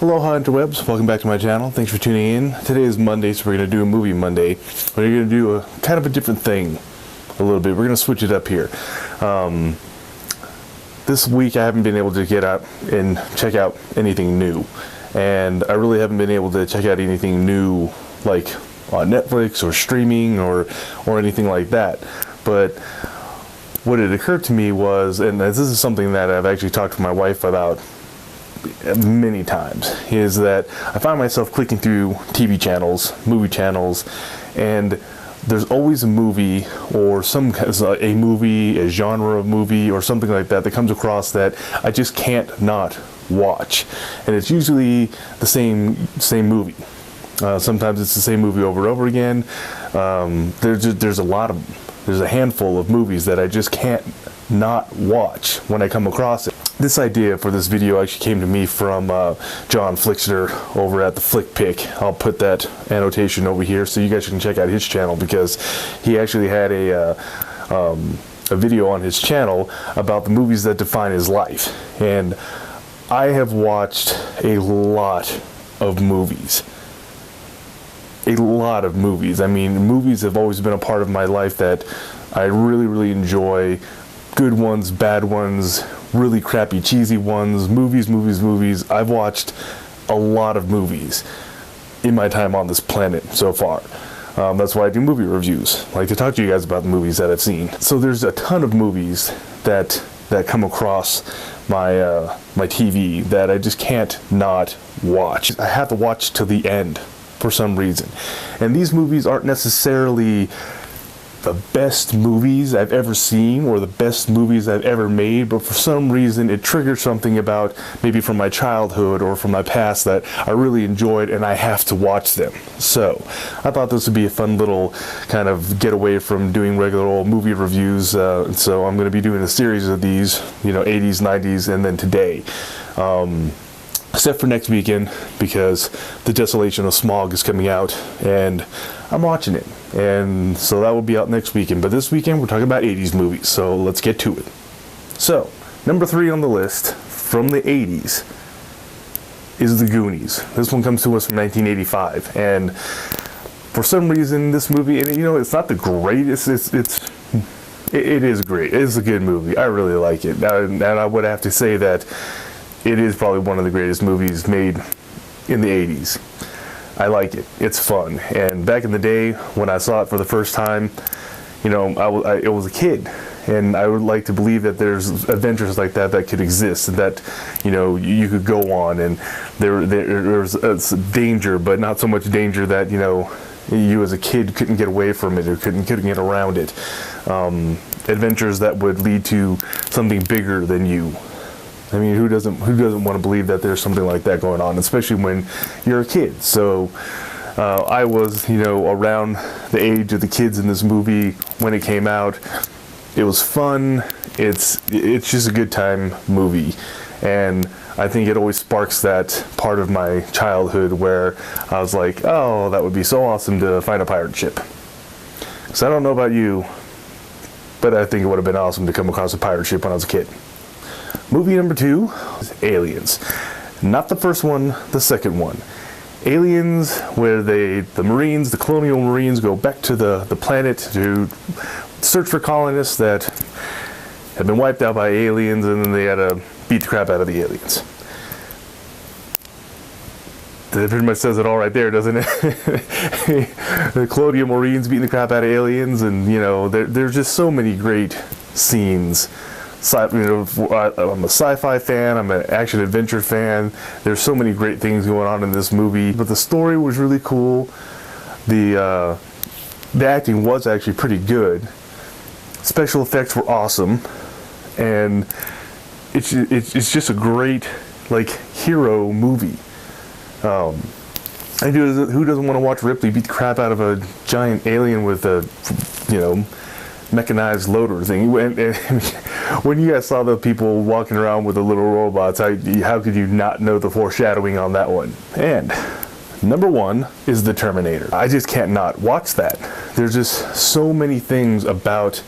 Aloha interwebs, welcome back to my channel. Thanks for tuning in. Today is Monday, so we're going to do a movie Monday. We're going to do a kind of a different thing a little bit. We're going to switch it up here. This week I haven't been able to get out and check out anything new. And I really haven't been able to check out anything new like on Netflix or streaming or anything like that. But what had occurred to me was, and this is something that I've actually talked to my wife about many times, is that I find myself clicking through TV channels, movie channels, and there's always a movie or a movie, a genre of movie or something like that that comes across that I just can't not watch. And it's usually the same movie. Sometimes it's the same movie over and over again. There's a handful of movies that I just can't not watch when I come across it. This idea for this video actually came to me from John Flickster over at the Flick Pick. I'll put that annotation over here so you guys can check out his channel, because he actually had a video on his channel about the movies that define his life. And I have watched a lot of movies. A lot of movies. I mean, movies have always been a part of my life that I really enjoy. Good ones, bad ones, really crappy, cheesy ones, movies. I've watched a lot of movies in my time on this planet so far. That's why I do movie reviews. I like to talk to you guys about the movies that I've seen. So there's a ton of movies that come across my my TV that I just can't not watch. I have to watch till the end for some reason. And these movies aren't necessarily the best movies I've ever seen or the best movies I've ever made, but for some reason it triggers something about maybe from my childhood or from my past that I really enjoyed, and I have to watch them. So I thought this would be a fun little kind of getaway from doing regular old movie reviews. So I'm going to be doing a series of these, 80s, 90s, and then today. Except for next weekend, because The Desolation of Smog is coming out and I'm watching it, and so that will be out next weekend. But this weekend we're talking about 80s movies, so let's get to it. So number 3 on the list from the 80s is The Goonies. This one comes to us from 1985, and for some reason this movie, and it's not the greatest, it is great. It is a good movie. I really like it, and I would have to say that it is probably one of the greatest movies made in the 80s. I like it. It's fun. And back in the day when I saw it for the first time, I was a kid, and I would like to believe that there's adventures like that could exist, and that you could go on, and there's danger, but not so much danger that you as a kid couldn't get away from it or couldn't get around it. Adventures that would lead to something bigger than you. I mean, who doesn't want to believe that there's something like that going on, especially when you're a kid? So I was, around the age of the kids in this movie when it came out. It was fun. It's just a good time movie, and I think it always sparks that part of my childhood where I was like, oh, that would be so awesome to find a pirate ship. So I don't know about you, but I think it would have been awesome to come across a pirate ship when I was a kid. Movie number 2 is Aliens. Not the first one, the second one. Aliens, where the colonial Marines go back to the planet to search for colonists that have been wiped out by aliens, and then they had to beat the crap out of the aliens. That pretty much says it all right there, doesn't it? The colonial Marines beating the crap out of aliens, and there's just so many great scenes. I'm a sci-fi fan, I'm an action-adventure fan. There's so many great things going on in this movie. But the story was really cool. The acting was actually pretty good. Special effects were awesome. And it's just a great, hero movie. And who doesn't want to watch Ripley beat the crap out of a giant alien with a, mechanized loader thing? When you guys saw the people walking around with the little robots, how could you not know the foreshadowing on that one? And number 1 is The Terminator. I just can't not watch that. There's just so many things about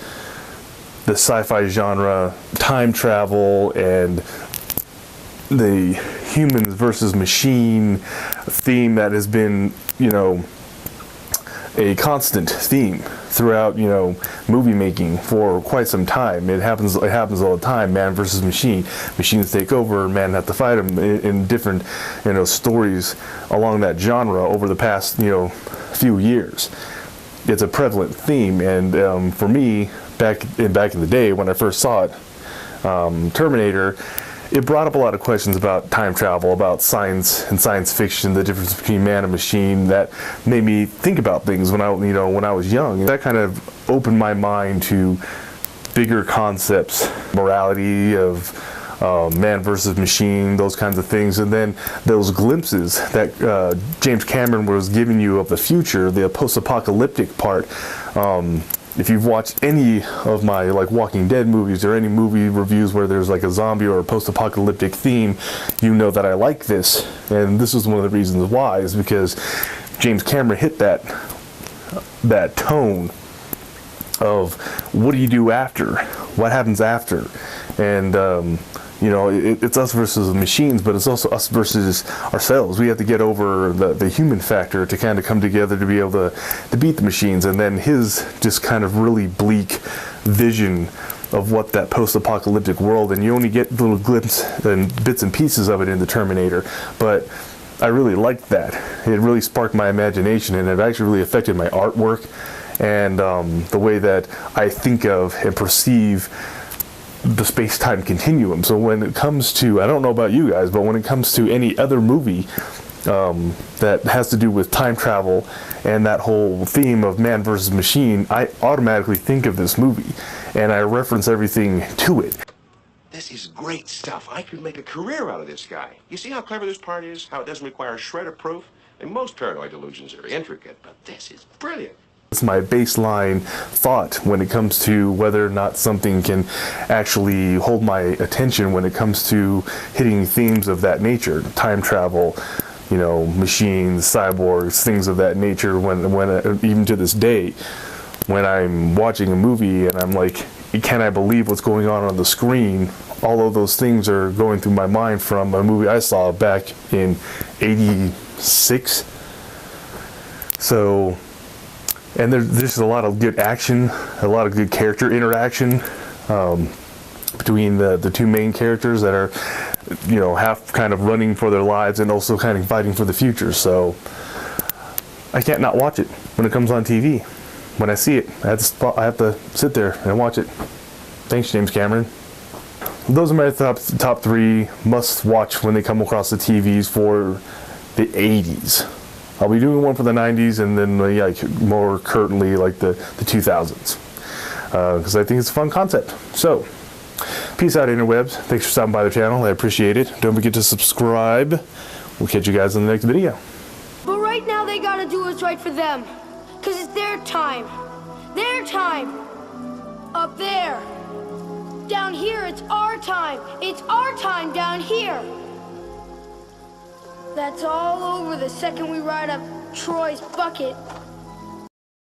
the sci-fi genre, time travel, and the humans versus machine theme that has been, you know, a constant theme throughout, you know, movie making for quite some time. It happens all the time. Man versus machine. Machines take over, man have to fight them in different, you know, stories along that genre over the past, you know, few years. It's a prevalent theme, and for me, back in the day when I first saw it, Terminator, it brought up a lot of questions about time travel, about science and science fiction, the difference between man and machine. That made me think about things when I was young. That kind of opened my mind to bigger concepts, morality of man versus machine, those kinds of things. And then those glimpses that James Cameron was giving you of the future, the post-apocalyptic part. If you've watched any of my like Walking Dead movies or any movie reviews where there's like a zombie or a post-apocalyptic theme, you know that I like this. And this is one of the reasons why, is because James Cameron hit that tone of what do you do after? What happens after? And you know, it's us versus the machines, but it's also us versus ourselves. We have to get over the human factor to kind of come together to be able to beat the machines. And then his just kind of really bleak vision of what that post-apocalyptic world, and you only get little glimpses and bits and pieces of it in the Terminator. But I really liked that. It really sparked my imagination, and it actually really affected my artwork and the way that I think of and perceive the space-time continuum. So when it comes to, I don't know about you guys, but when it comes to any other movie that has to do with time travel and that whole theme of man versus machine, I automatically think of this movie and I reference everything to it. This is great stuff. I could make a career out of this guy. You see how clever this part is? How it doesn't require a shred of proof? And most paranoid delusions are intricate, but this is brilliant. It's my baseline thought when it comes to whether or not something can actually hold my attention when it comes to hitting themes of that nature, time travel, you know, machines, cyborgs, things of that nature. When even to this day, when I'm watching a movie and I'm like, can I believe what's going on the screen? All of those things are going through my mind from a movie I saw back in '86. So. And there's just a lot of good action, a lot of good character interaction between the two main characters that are, you know, half kind of running for their lives and also kind of fighting for the future. So I can't not watch it when it comes on TV. When I see it, I have to sit there and watch it. Thanks, James Cameron. Those are my top three must watch when they come across the TVs for the 80s. I'll be doing one for the 90s and then like more currently like the 2000s because I think it's a fun concept. So, peace out, interwebs. Thanks for stopping by the channel. I appreciate it. Don't forget to subscribe. We'll catch you guys in the next video. But right now they gotta do what's right for them because it's their time. Their time. Up there. Down here, it's our time. It's our time down here. That's all over the second we ride up Troy's bucket.